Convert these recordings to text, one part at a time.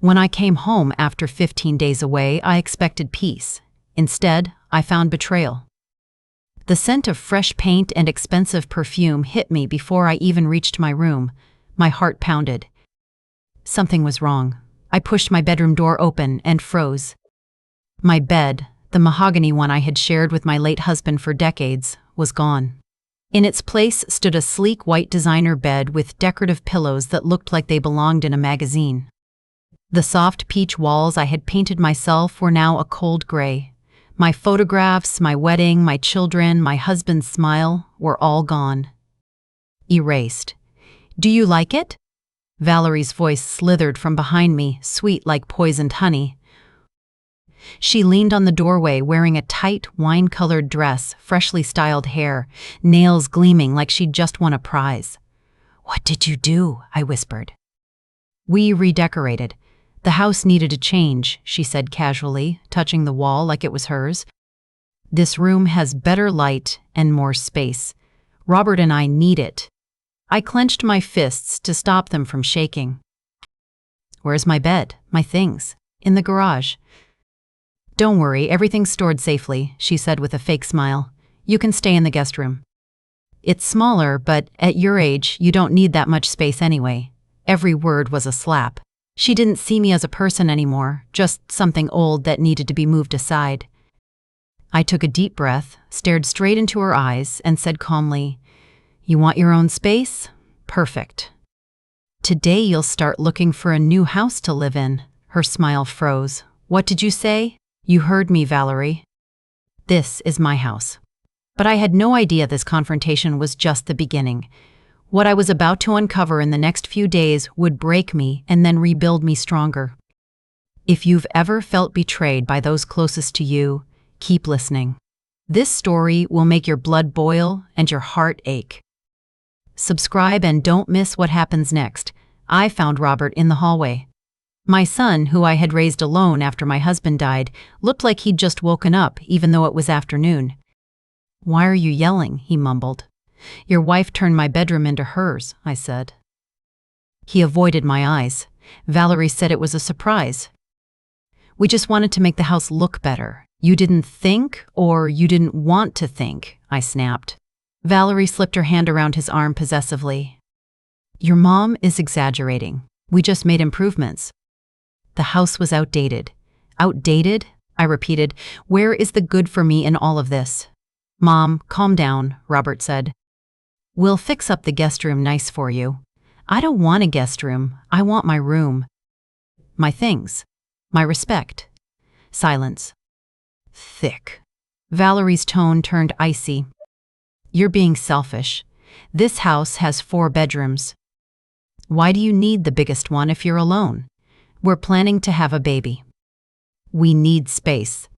When I came home after 15 days away, I expected peace. Instead, I found betrayal. The scent of fresh paint and expensive perfume hit me before I even reached my room. My heart pounded. Something was wrong. I pushed my bedroom door open and froze. My bed, the mahogany one I had shared with my late husband for decades, was gone. In its place stood a sleek white designer bed with decorative pillows that looked like they belonged in a magazine. The soft peach walls I had painted myself were now a cold gray. My photographs, my wedding, my children, my husband's smile were all gone. Erased. "Do you like it?" Valerie's voice slithered from behind me, sweet like poisoned honey. She leaned on the doorway wearing a tight, wine-colored dress, freshly styled hair, nails gleaming like she'd just won a prize. "What did you do?" I whispered. "We redecorated. The house needed a change," she said casually, touching the wall like it was hers. "This room has better light and more space. Robert and I need it." I clenched my fists to stop them from shaking. "Where's my bed? My things?" "In the garage." "Don't worry, everything's stored safely," she said with a fake smile. "You can stay in the guest room. It's smaller, but at your age, you don't need that much space anyway." Every word was a slap. She didn't see me as a person anymore, just something old that needed to be moved aside. I took a deep breath, stared straight into her eyes, and said calmly, "You want your own space? Perfect. Today you'll start looking for a new house to live in." Her smile froze. "What did you say?" "You heard me, Valerie. This is my house." But I had no idea this confrontation was just the beginning. What I was about to uncover in the next few days would break me and then rebuild me stronger. If you've ever felt betrayed by those closest to you, keep listening. This story will make your blood boil and your heart ache. Subscribe and don't miss what happens next. I found Robert in the hallway. My son, who I had raised alone after my husband died, looked like he'd just woken up, even though it was afternoon. "Why are you yelling?" he mumbled. "Your wife turned my bedroom into hers," I said. He avoided my eyes. "Valerie said it was a surprise. We just wanted to make the house look better. You didn't think, or you didn't want to think," I snapped. Valerie slipped her hand around his arm possessively. "Your mom is exaggerating. We just made improvements." The house was outdated. "Outdated?" I repeated. "Where is the good for me in all of this?" "Mom, calm down," Robert said. "We'll fix up the guest room nice for you." "I don't want a guest room. I want my room. My things. My respect." Silence. Thick. Valerie's tone turned icy. "You're being selfish. This house has 4 bedrooms. Why do you need the biggest one if you're alone? We're planning to have a baby. We need space."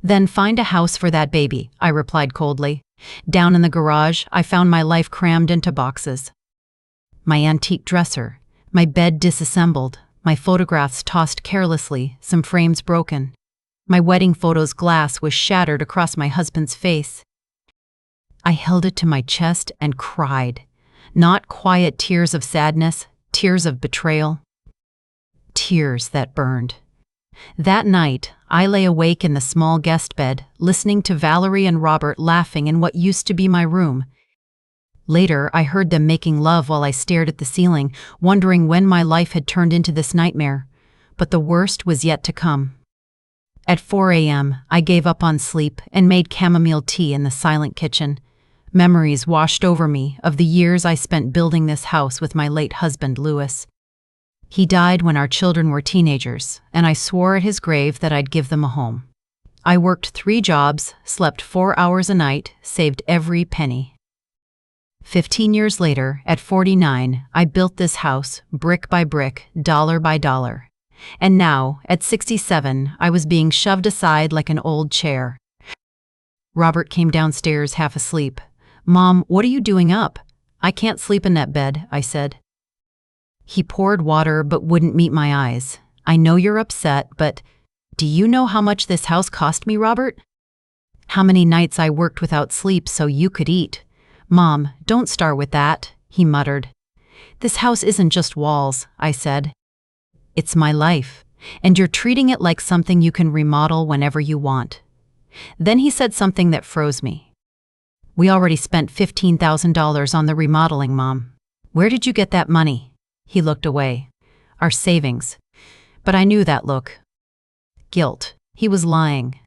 "Then find a house for that baby," I replied coldly. Down in the garage, I found my life crammed into boxes. My antique dresser, my bed disassembled, my photographs tossed carelessly, some frames broken. My wedding photo's glass was shattered across my husband's face. I held it to my chest and cried. Not quiet tears of sadness, tears of betrayal. Tears that burned. That night, I lay awake in the small guest bed, listening to Valerie and Robert laughing in what used to be my room. Later, I heard them making love while I stared at the ceiling, wondering when my life had turned into this nightmare. But the worst was yet to come. At 4 a.m., I gave up on sleep and made chamomile tea in the silent kitchen. Memories washed over me of the years I spent building this house with my late husband, Louis. He died when our children were teenagers, and I swore at his grave that I'd give them a home. I worked 3 jobs, slept 4 hours a night, saved every penny. 15 years later, at 49, I built this house, brick by brick, dollar by dollar. And now, at 67, I was being shoved aside like an old chair. Robert came downstairs half asleep. "Mom, what are you doing up?" "I can't sleep in that bed," I said. He poured water but wouldn't meet my eyes. "I know you're upset, but do you know how much this house cost me, Robert? How many nights I worked without sleep so you could eat?" "Mom, don't start with that," he muttered. "This house isn't just walls," I said. It's my life, and you're treating it like something you can remodel whenever you want." Then he said something that froze me. "We already spent $15,000 on the remodeling, Mom. Where did you get that money?" He looked away. "Our savings." But I knew that look. Guilt. He was lying.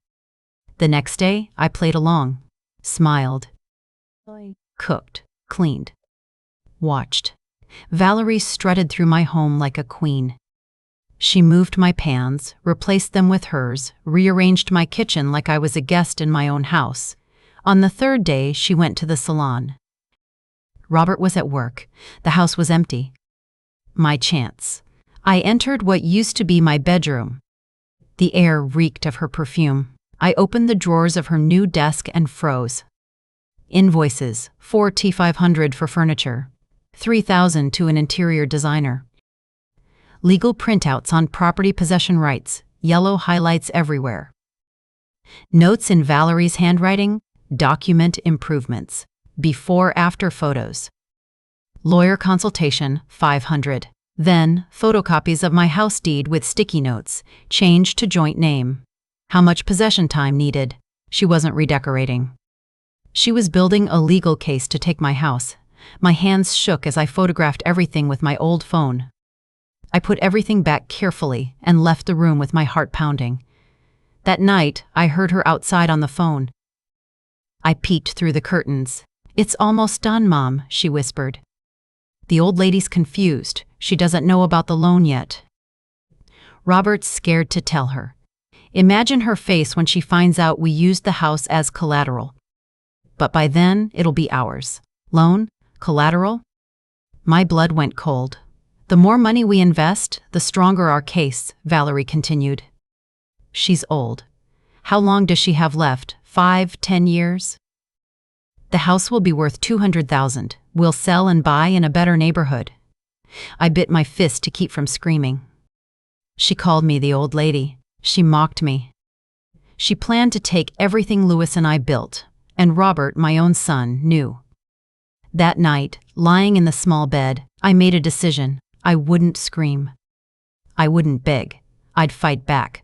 The next day, I played along, smiled, cooked, cleaned, watched. Valerie strutted through my home like a queen. She moved my pans, replaced them with hers, rearranged my kitchen like I was a guest in my own house. On the third day, she went to the salon. Robert was at work. The house was empty. My chance. I entered what used to be my bedroom. The air reeked of her perfume. I opened the drawers of her new desk and froze. Invoices, $4,500 for furniture, $3,000 to an interior designer. Legal printouts on property possession rights, yellow highlights everywhere. Notes in Valerie's handwriting, document improvements, before-after photos. Lawyer consultation, $500. Then, photocopies of my house deed with sticky notes, changed to joint name. How much possession time needed? She wasn't redecorating. She was building a legal case to take my house. My hands shook as I photographed everything with my old phone. I put everything back carefully and left the room with my heart pounding. That night, I heard her outside on the phone. I peeked through the curtains. "It's almost done, Mom," she whispered. "The old lady's confused. She doesn't know about the loan yet." Robert's scared to tell her. Imagine her face when she finds out we used the house as collateral. But by then, it'll be ours. Loan? Collateral? My blood went cold. "The more money we invest, the stronger our case," Valerie continued. "She's old. How long does she have left? 5, 10 years? The house will be worth $200,000. We'll sell and buy in a better neighborhood." I bit my fist to keep from screaming. She called me the old lady. She mocked me. She planned to take everything Louis and I built, and Robert, my own son, knew. That night, lying in the small bed, I made a decision. I wouldn't scream. I wouldn't beg. I'd fight back.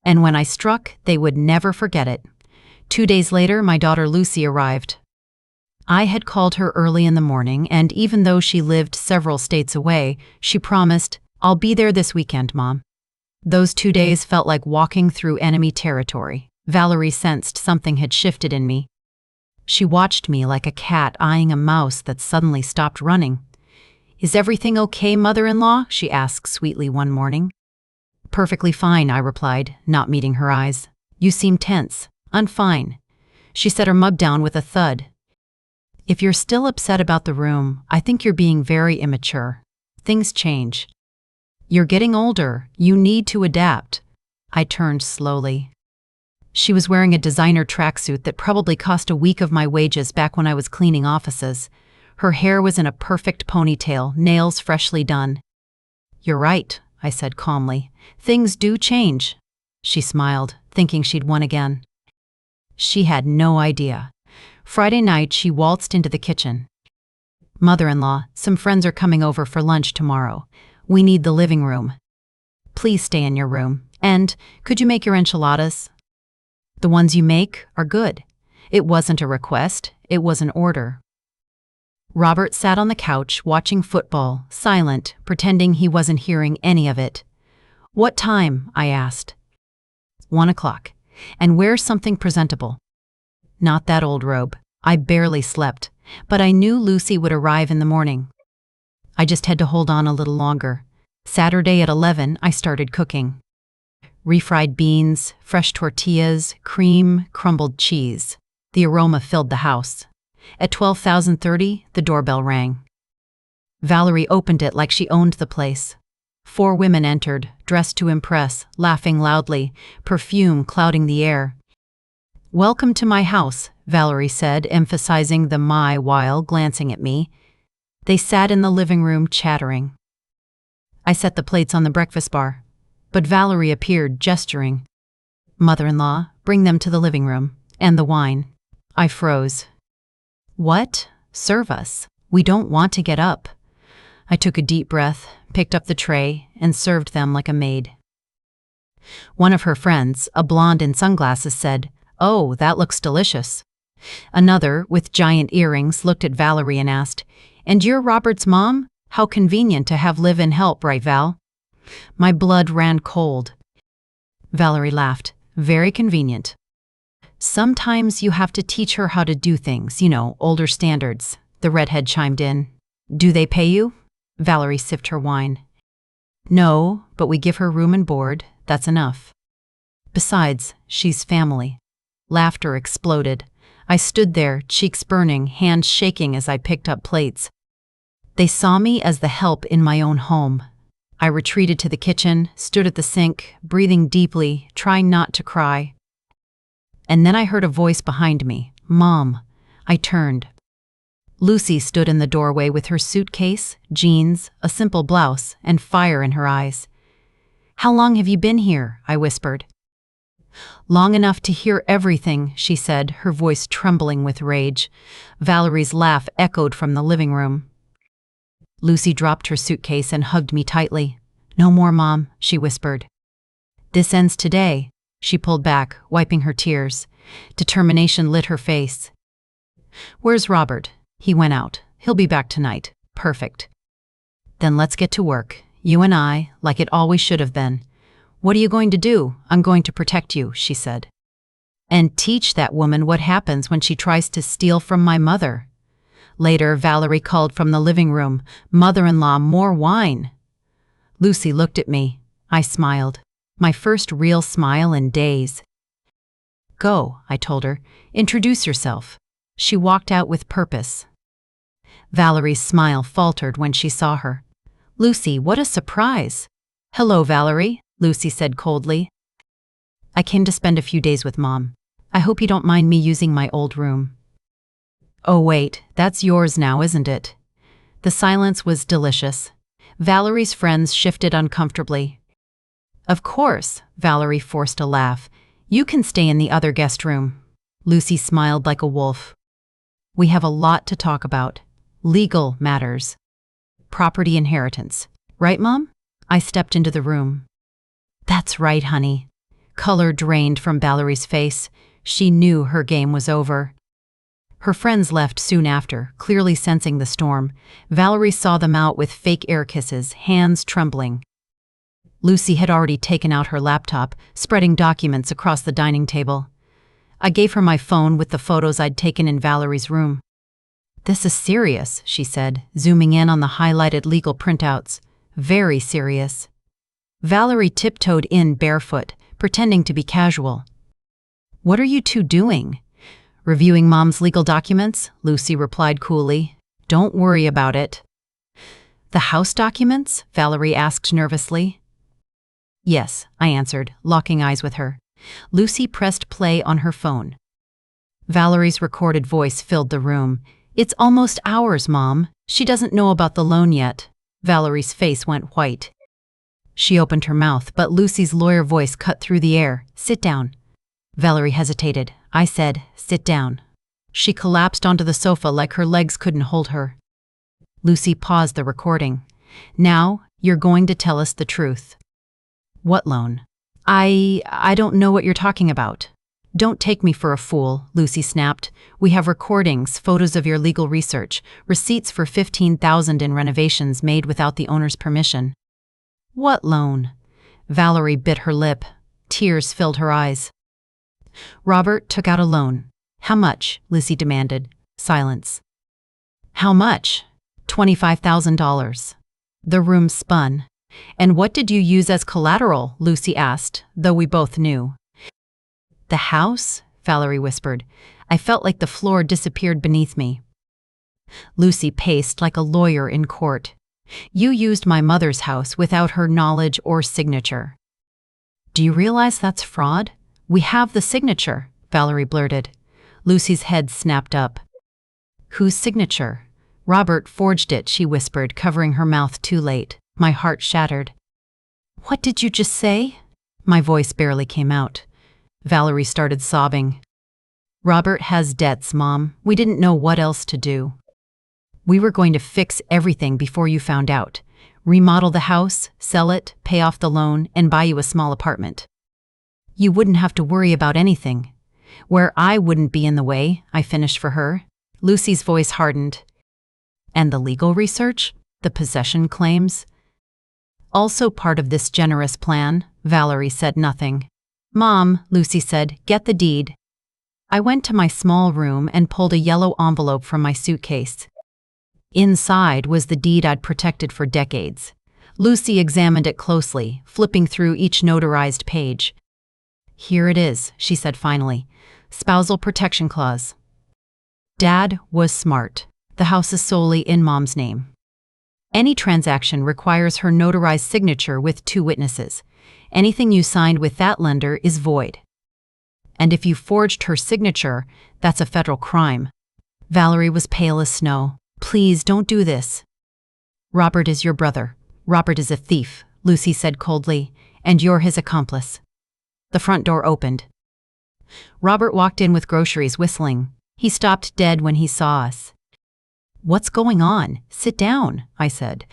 And when I struck, they would never forget it. 2 days later, my daughter Lucy arrived. I had called her early in the morning, and even though she lived several states away, she promised, "I'll be there this weekend, Mom." Those 2 days felt like walking through enemy territory. Valerie sensed something had shifted in me. She watched me like a cat eyeing a mouse that suddenly stopped running. "Is everything okay, mother-in-law?" she asked sweetly one morning. "Perfectly fine," I replied, not meeting her eyes. "You seem tense." "I'm fine." She set her mug down with a thud. "If you're still upset about the room, I think you're being very immature. Things change. You're getting older. You need to adapt." I turned slowly. She was wearing a designer tracksuit that probably cost a week of my wages back when I was cleaning offices. Her hair was in a perfect ponytail, nails freshly done. "You're right," I said calmly. "Things do change." She smiled, thinking she'd won again. She had no idea. Friday night, she waltzed into the kitchen. "Mother-in-law, some friends are coming over for lunch tomorrow. We need the living room. Please stay in your room. And could you make your enchiladas? The ones you make are good." It wasn't a request, it was an order. Robert sat on the couch watching football, silent, pretending he wasn't hearing any of it. "What time?" I asked. 1 o'clock. "And wear something presentable." Not that old robe. I barely slept, but I knew Lucy would arrive in the morning. I just had to hold on a little longer. Saturday at 11, I started cooking. Refried beans, fresh tortillas, cream, crumbled cheese. The aroma filled the house. At 12:30, the doorbell rang. Valerie opened it like she owned the place. 4 women entered, dressed to impress, laughing loudly, perfume clouding the air. "Welcome to my house," Valerie said, emphasizing the "my" while glancing at me. They sat in the living room chattering. I set the plates on the breakfast bar, but Valerie appeared, gesturing. "Mother-in-law, bring them to the living room, and the wine." I froze. "What? Serve us. We don't want to get up." I took a deep breath, picked up the tray, and served them like a maid. One of her friends, a blonde in sunglasses, said, "Oh, that looks delicious." Another, with giant earrings, looked at Valerie and asked, "And you're Robert's mom? How convenient to have live-in help, right, Val?" My blood ran cold. Valerie laughed. "Very convenient. Sometimes you have to teach her how to do things, older standards," the redhead chimed in. "Do they pay you?" Valerie sipped her wine. "No, but we give her room and board. That's enough. Besides, she's family." Laughter exploded. I stood there, cheeks burning, hands shaking as I picked up plates. They saw me as the help in my own home. I retreated to the kitchen, stood at the sink, breathing deeply, trying not to cry. And then I heard a voice behind me. "Mom." I turned. Lucy stood in the doorway with her suitcase, jeans, a simple blouse, and fire in her eyes. "How long have you been here?" I whispered. "Long enough to hear everything," she said, her voice trembling with rage. Valerie's laugh echoed from the living room. Lucy dropped her suitcase and hugged me tightly. "No more, Mom," she whispered. "This ends today." She pulled back, wiping her tears. Determination lit her face. "Where's Robert?" "He went out. He'll be back tonight." "Perfect. Then let's get to work. You and I, like it always should have been." "What are you going to do?" "I'm going to protect you," she said. "And teach that woman what happens when she tries to steal from my mother." Later, Valerie called from the living room, "Mother-in-law, more wine." Lucy looked at me. I smiled. My first real smile in days. "Go," I told her. "Introduce yourself." She walked out with purpose. Valerie's smile faltered when she saw her. "Lucy, what a surprise." "Hello, Valerie," Lucy said coldly. "I came to spend a few days with Mom. I hope you don't mind me using my old room." "Oh wait, that's yours now, isn't it?" The silence was delicious. Valerie's friends shifted uncomfortably. "Of course," Valerie forced a laugh. "You can stay in the other guest room." Lucy smiled like a wolf. "We have a lot to talk about. Legal matters. Property inheritance. Right, Mom?" I stepped into the room. "That's right, honey." Color drained from Valerie's face. She knew her game was over. Her friends left soon after, clearly sensing the storm. Valerie saw them out with fake air kisses, hands trembling. Lucy had already taken out her laptop, spreading documents across the dining table. I gave her my phone with the photos I'd taken in Valerie's room. "This is serious," she said, zooming in on the highlighted legal printouts. "Very serious." Valerie tiptoed in barefoot, pretending to be casual. "What are you two doing?" "Reviewing Mom's legal documents," Lucy replied coolly. "Don't worry about it." "The house documents?" Valerie asked nervously. "Yes," I answered, locking eyes with her. Lucy pressed play on her phone. Valerie's recorded voice filled the room. "It's almost ours, Mom. She doesn't know about the loan yet." Valerie's face went white. She opened her mouth, but Lucy's lawyer voice cut through the air. "Sit down." Valerie hesitated. I said, "Sit down." She collapsed onto the sofa like her legs couldn't hold her. Lucy paused the recording. "Now, you're going to tell us the truth." "What loan?" I don't know what you're talking about." "Don't take me for a fool," Lucy snapped. "We have recordings, photos of your legal research, receipts for $15,000 in renovations made without the owner's permission." "What loan?" Valerie bit her lip. Tears filled her eyes. "Robert took out a loan." "How much?" Lucy demanded. Silence. "How much?" $25,000. The room spun. "And what did you use as collateral?" Lucy asked, though we both knew. "The house?" Valerie whispered. I felt like the floor disappeared beneath me. Lucy paced like a lawyer in court. "You used my mother's house without her knowledge or signature." "Do you realize that's fraud? We have the signature," Valerie blurted. Lucy's head snapped up. "Whose signature?" "Robert forged it," she whispered, covering her mouth too late. My heart shattered. "What did you just say?" My voice barely came out. Valerie started sobbing. "Robert has debts, Mom. We didn't know what else to do." We were going to fix everything before you found out. Remodel the house, sell it, pay off the loan, and buy you a small apartment. You wouldn't have to worry about anything. Where I wouldn't be in the way, I finished for her. Lucy's voice hardened. And the legal research? The possession claims? Also part of this generous plan, Valerie said nothing. Mom, Lucy said, get the deed. I went to my small room and pulled a yellow envelope from my suitcase. Inside was the deed I'd protected for decades. Lucy examined it closely, flipping through each notarized page. Here it is, she said finally. Spousal protection clause. Dad was smart. The house is solely in Mom's name. Any transaction requires her notarized signature with 2 witnesses. Anything you signed with that lender is void. And if you forged her signature, that's a federal crime. Valerie was pale as snow. Please don't do this. Robert is your brother. Robert is a thief, Lucy said coldly, and you're his accomplice. The front door opened. Robert walked in with groceries, whistling. He stopped dead when he saw us. What's going on? Sit down, I said.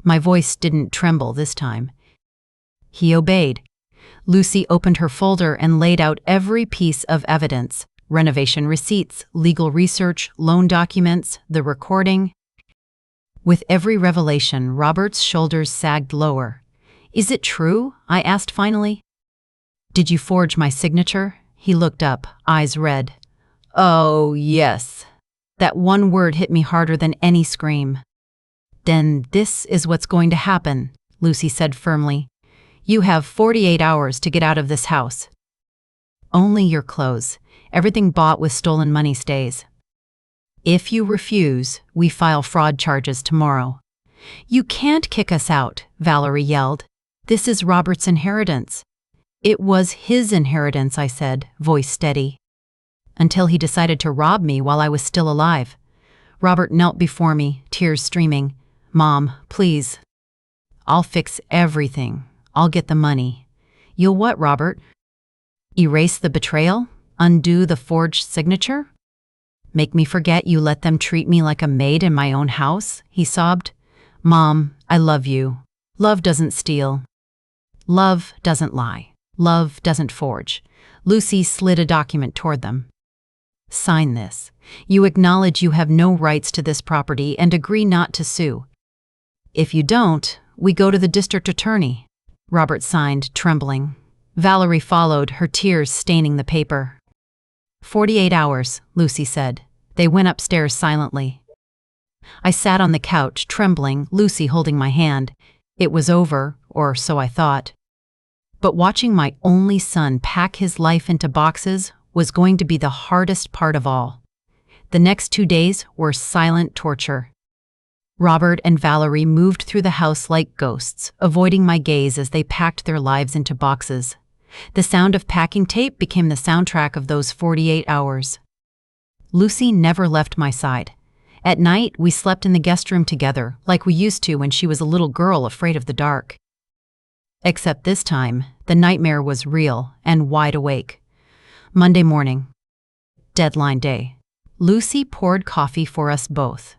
My voice didn't tremble this time. He obeyed. Lucy opened her folder and laid out every piece of evidence. Renovation receipts, legal research, loan documents, the recording. With every revelation, Robert's shoulders sagged lower. Is it true? I asked finally. Did you forge my signature? He looked up, eyes red. Oh, yes. That one word hit me harder than any scream. Then this is what's going to happen, Lucy said firmly. You have 48 hours to get out of this house. Only your clothes. Everything bought with stolen money stays. If you refuse, we file fraud charges tomorrow. You can't kick us out, Valerie yelled. This is Robert's inheritance. It was his inheritance, I said, voice steady. Until he decided to rob me while I was still alive. Robert knelt before me, tears streaming. Mom, please. I'll fix everything. I'll get the money. You'll what, Robert? Erase the betrayal? Undo the forged signature? Make me forget you let them treat me like a maid in my own house? He sobbed. Mom, I love you. Love doesn't steal. Love doesn't lie. Love doesn't forge. Lucy slid a document toward them. Sign this. You acknowledge you have no rights to this property and agree not to sue. If you don't, we go to the district attorney. Robert signed, trembling. Valerie followed, her tears staining the paper. 48 hours, Lucy said. They went upstairs silently. I sat on the couch, trembling, Lucy holding my hand. It was over, or so I thought. But watching my only son pack his life into boxes was going to be the hardest part of all. The next 2 days were silent torture. Robert and Valerie moved through the house like ghosts, avoiding my gaze as they packed their lives into boxes. The sound of packing tape became the soundtrack of those 48 hours. Lucy never left my side. At night, we slept in the guest room together, like we used to when she was a little girl afraid of the dark. Except this time, the nightmare was real and wide awake. Monday morning. Deadline day. Lucy poured coffee for us both.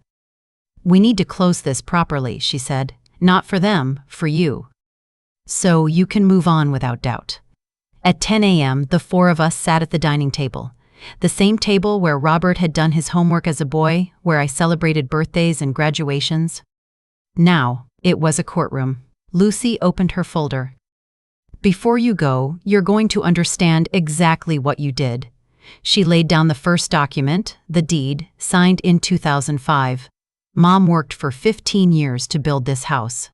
We need to close this properly, she said. Not for them, for you. So you can move on without doubt. At 10 a.m., the 4 of us sat at the dining table. The same table where Robert had done his homework as a boy, where I celebrated birthdays and graduations. Now, it was a courtroom. Lucy opened her folder. Before you go, you're going to understand exactly what you did. She laid down the first document, the deed, signed in 2005. Mom worked for 15 years to build this house.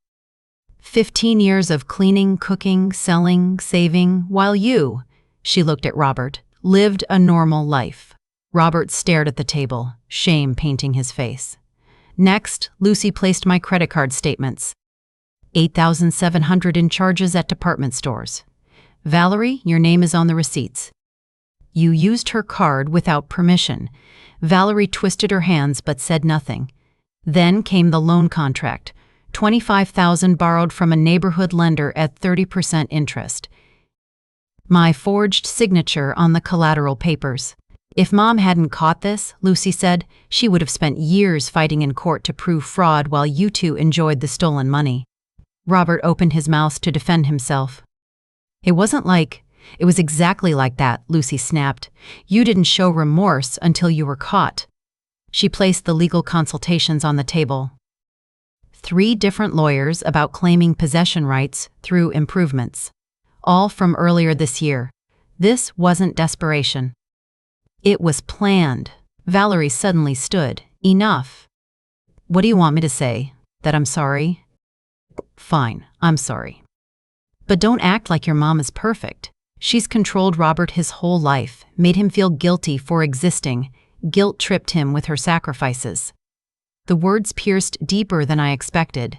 15 years of cleaning, cooking, selling, saving, while you, she looked at Robert, lived a normal life. Robert stared at the table, shame painting his face. Next, Lucy placed my credit card statements. $8,700 in charges at department stores. Valerie, your name is on the receipts. You used her card without permission. Valerie twisted her hands but said nothing. Then came the loan contract. $25,000 borrowed from a neighborhood lender at 30% interest. My forged signature on the collateral papers. If Mom hadn't caught this, Lucy said, she would have spent years fighting in court to prove fraud while you two enjoyed the stolen money. Robert opened his mouth to defend himself. It was exactly like that, Lucy snapped. You didn't show remorse until you were caught. She placed the legal consultations on the table. 3 different lawyers about claiming possession rights through improvements. All from earlier this year. This wasn't desperation. It was planned. Valerie suddenly stood. Enough. What do you want me to say? That I'm sorry? Fine, I'm sorry. But don't act like your mom is perfect. She's controlled Robert his whole life, made him feel guilty for existing, guilt-tripped him with her sacrifices. The words pierced deeper than I expected.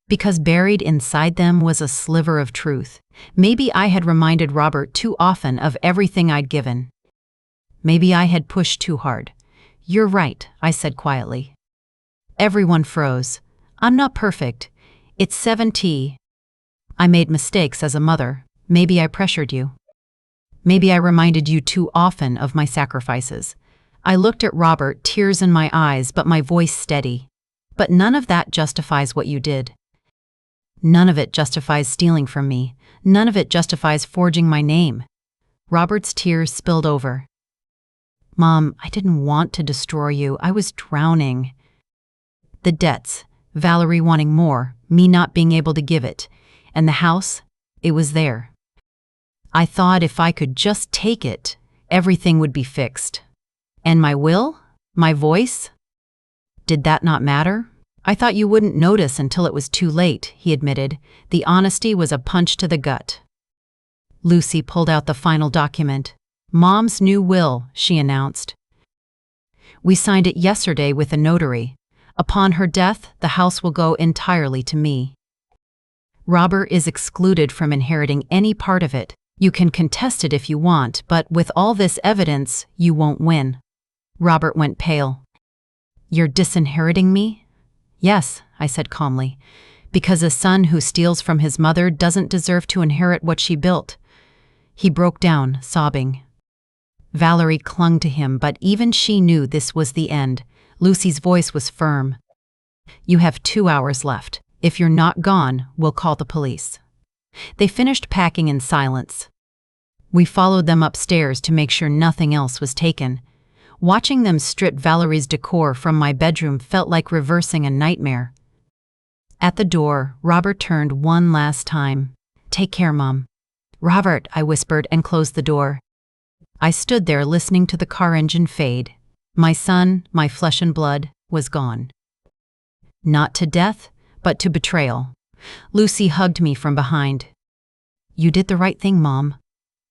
Because buried inside them was a sliver of truth. Maybe I had reminded Robert too often of everything I'd given. Maybe I had pushed too hard. You're right, I said quietly. Everyone froze. I'm not perfect. It's 7T. I made mistakes as a mother. Maybe I pressured you. Maybe I reminded you too often of my sacrifices. I looked at Robert, tears in my eyes, but my voice steady. But none of that justifies what you did. None of it justifies stealing from me. None of it justifies forging my name. Robert's tears spilled over. Mom, I didn't want to destroy you. I was drowning. The debts, Valerie wanting more, me not being able to give it, and the house, it was there. I thought if I could just take it, everything would be fixed. And my will? My voice? Did that not matter? I thought you wouldn't notice until it was too late, he admitted. The honesty was a punch to the gut. Lucy pulled out the final document. Mom's new will, she announced. We signed it yesterday with a notary. Upon her death, the house will go entirely to me. Robert is excluded from inheriting any part of it. You can contest it if you want, but with all this evidence, you won't win. Robert went pale. You're disinheriting me? Yes, I said calmly, because a son who steals from his mother doesn't deserve to inherit what she built. He broke down, sobbing. Valerie clung to him, but even she knew this was the end. Lucy's voice was firm. You have 2 hours left. If you're not gone, we'll call the police. They finished packing in silence. We followed them upstairs to make sure nothing else was taken. Watching them strip Valerie's decor from my bedroom felt like reversing a nightmare. At the door, Robert turned one last time. Take care, Mom. Robert, I whispered and closed the door. I stood there listening to the car engine fade. My son, my flesh and blood, was gone. Not to death, but to betrayal. Lucy hugged me from behind. You did the right thing, Mom.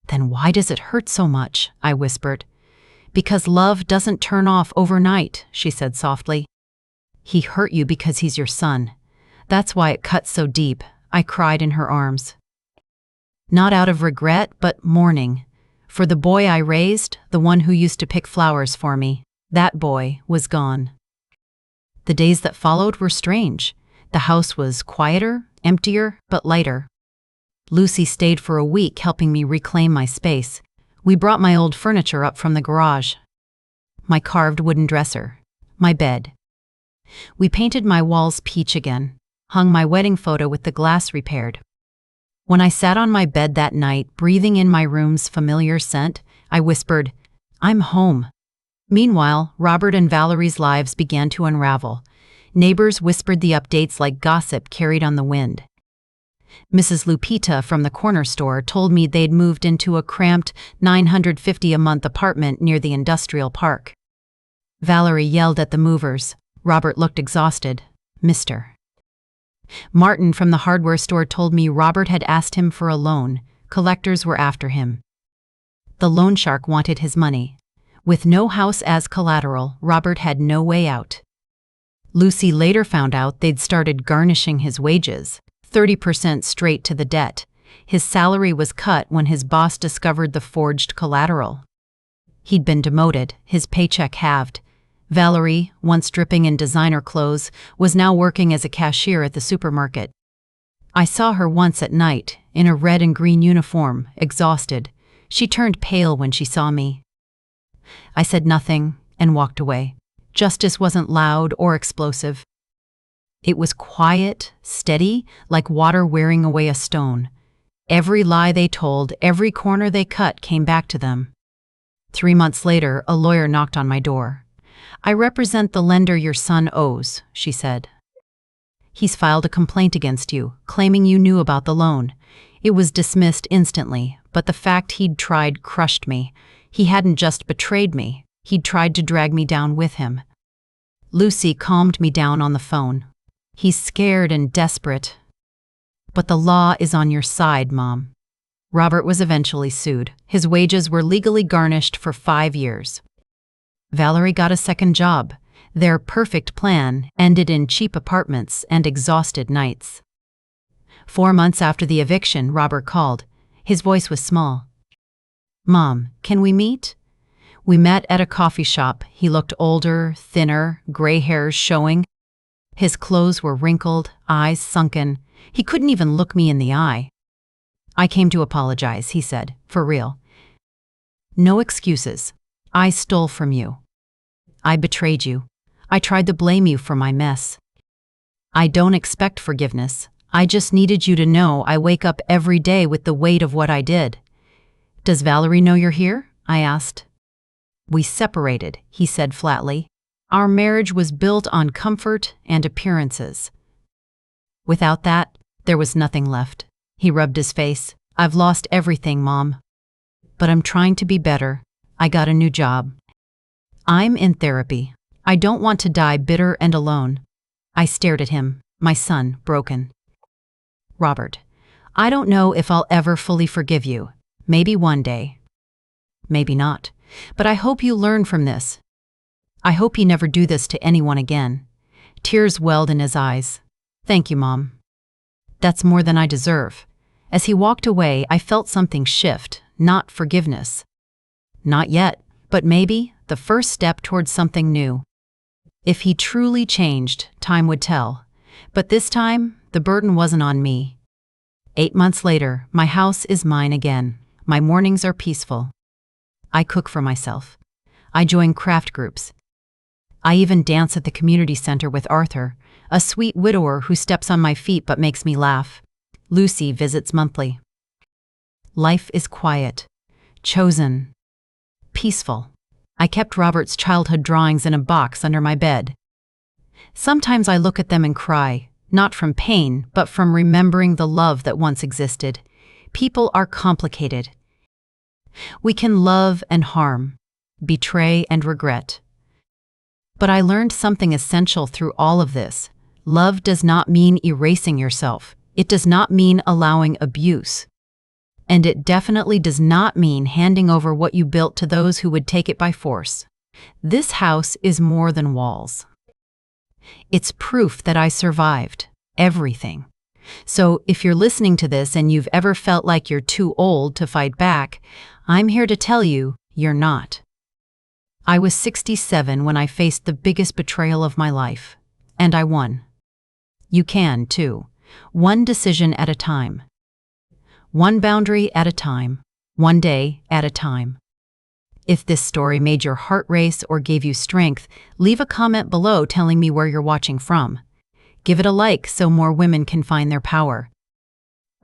Then why does it hurt so much? I whispered. Because love doesn't turn off overnight, she said softly. He hurt you because he's your son. That's why it cuts so deep, I cried in her arms. Not out of regret, but mourning. For the boy I raised, the one who used to pick flowers for me, that boy was gone. The days that followed were strange. The house was quieter, emptier, but lighter. Lucy stayed for a week helping me reclaim my space. We brought my old furniture up from the garage. My carved wooden dresser. My bed. We painted my walls peach again, hung my wedding photo with the glass repaired. When I sat on my bed that night, breathing in my room's familiar scent, I whispered, I'm home. Meanwhile, Robert and Valerie's lives began to unravel. Neighbors whispered the updates like gossip carried on the wind. Mrs. Lupita from the corner store told me they'd moved into a cramped $950 a month apartment near the industrial park. Valerie yelled at the movers. Robert looked exhausted. Mr. Martin from the hardware store told me Robert had asked him for a loan. Collectors were after him. The loan shark wanted his money. With no house as collateral, Robert had no way out. Lucy later found out they'd started garnishing his wages, 30% straight to the debt. His salary was cut when his boss discovered the forged collateral. He'd been demoted, his paycheck halved. Valerie, once dripping in designer clothes, was now working as a cashier at the supermarket. I saw her once at night, in a red and green uniform, exhausted. She turned pale when she saw me. I said nothing and walked away. Justice wasn't loud or explosive. It was quiet, steady, like water wearing away a stone. Every lie they told, every corner they cut came back to them. 3 months later, a lawyer knocked on my door. "I represent the lender your son owes," she said. "He's filed a complaint against you, claiming you knew about the loan." It was dismissed instantly, but the fact he'd tried crushed me. He hadn't just betrayed me, he'd tried to drag me down with him. Lucy calmed me down on the phone. "He's scared and desperate. But the law is on your side, Mom." Robert was eventually sued. His wages were legally garnished for 5 years. Valerie got a second job. Their perfect plan ended in cheap apartments and exhausted nights. 4 months after the eviction, Robert called. His voice was small. "Mom, can we meet?" We met at a coffee shop. He looked older, thinner, gray hairs showing. His clothes were wrinkled, eyes sunken. He couldn't even look me in the eye. "I came to apologize," he said, "for real. No excuses. I stole from you. I betrayed you. I tried to blame you for my mess. I don't expect forgiveness. I just needed you to know I wake up every day with the weight of what I did." "Does Valerie know you're here?" I asked. "We separated," he said flatly. "Our marriage was built on comfort and appearances. Without that, there was nothing left." He rubbed his face. "I've lost everything, Mom. But I'm trying to be better. I got a new job. I'm in therapy. I don't want to die bitter and alone." I stared at him, my son broken. "Robert, I don't know if I'll ever fully forgive you. Maybe one day. Maybe not. But I hope you learn from this. I hope you never do this to anyone again." Tears welled in his eyes. "Thank you, Mom. That's more than I deserve." As he walked away, I felt something shift, not forgiveness. Not yet, but maybe the first step towards something new. If he truly changed, time would tell. But this time, the burden wasn't on me. 8 months later, my house is mine again. My mornings are peaceful. I cook for myself. I join craft groups. I even dance at the community center with Arthur, a sweet widower who steps on my feet but makes me laugh. Lucy visits monthly. Life is quiet, chosen, peaceful. I kept Robert's childhood drawings in a box under my bed. Sometimes I look at them and cry, not from pain, but from remembering the love that once existed. People are complicated. We can love and harm, betray and regret. But I learned something essential through all of this. Love does not mean erasing yourself. It does not mean allowing abuse. And it definitely does not mean handing over what you built to those who would take it by force. This house is more than walls. It's proof that I survived everything. So if you're listening to this and you've ever felt like you're too old to fight back, I'm here to tell you, you're not. I was 67 when I faced the biggest betrayal of my life, and I won. You can, too. One decision at a time. One boundary at a time. One day at a time. If this story made your heart race or gave you strength, leave a comment below telling me where you're watching from. Give it a like so more women can find their power.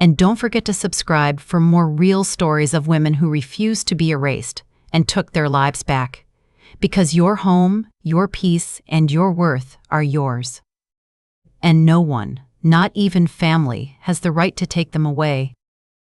And don't forget to subscribe for more real stories of women who refused to be erased and took their lives back. Because your home, your peace, and your worth are yours. And no one, not even family, has the right to take them away.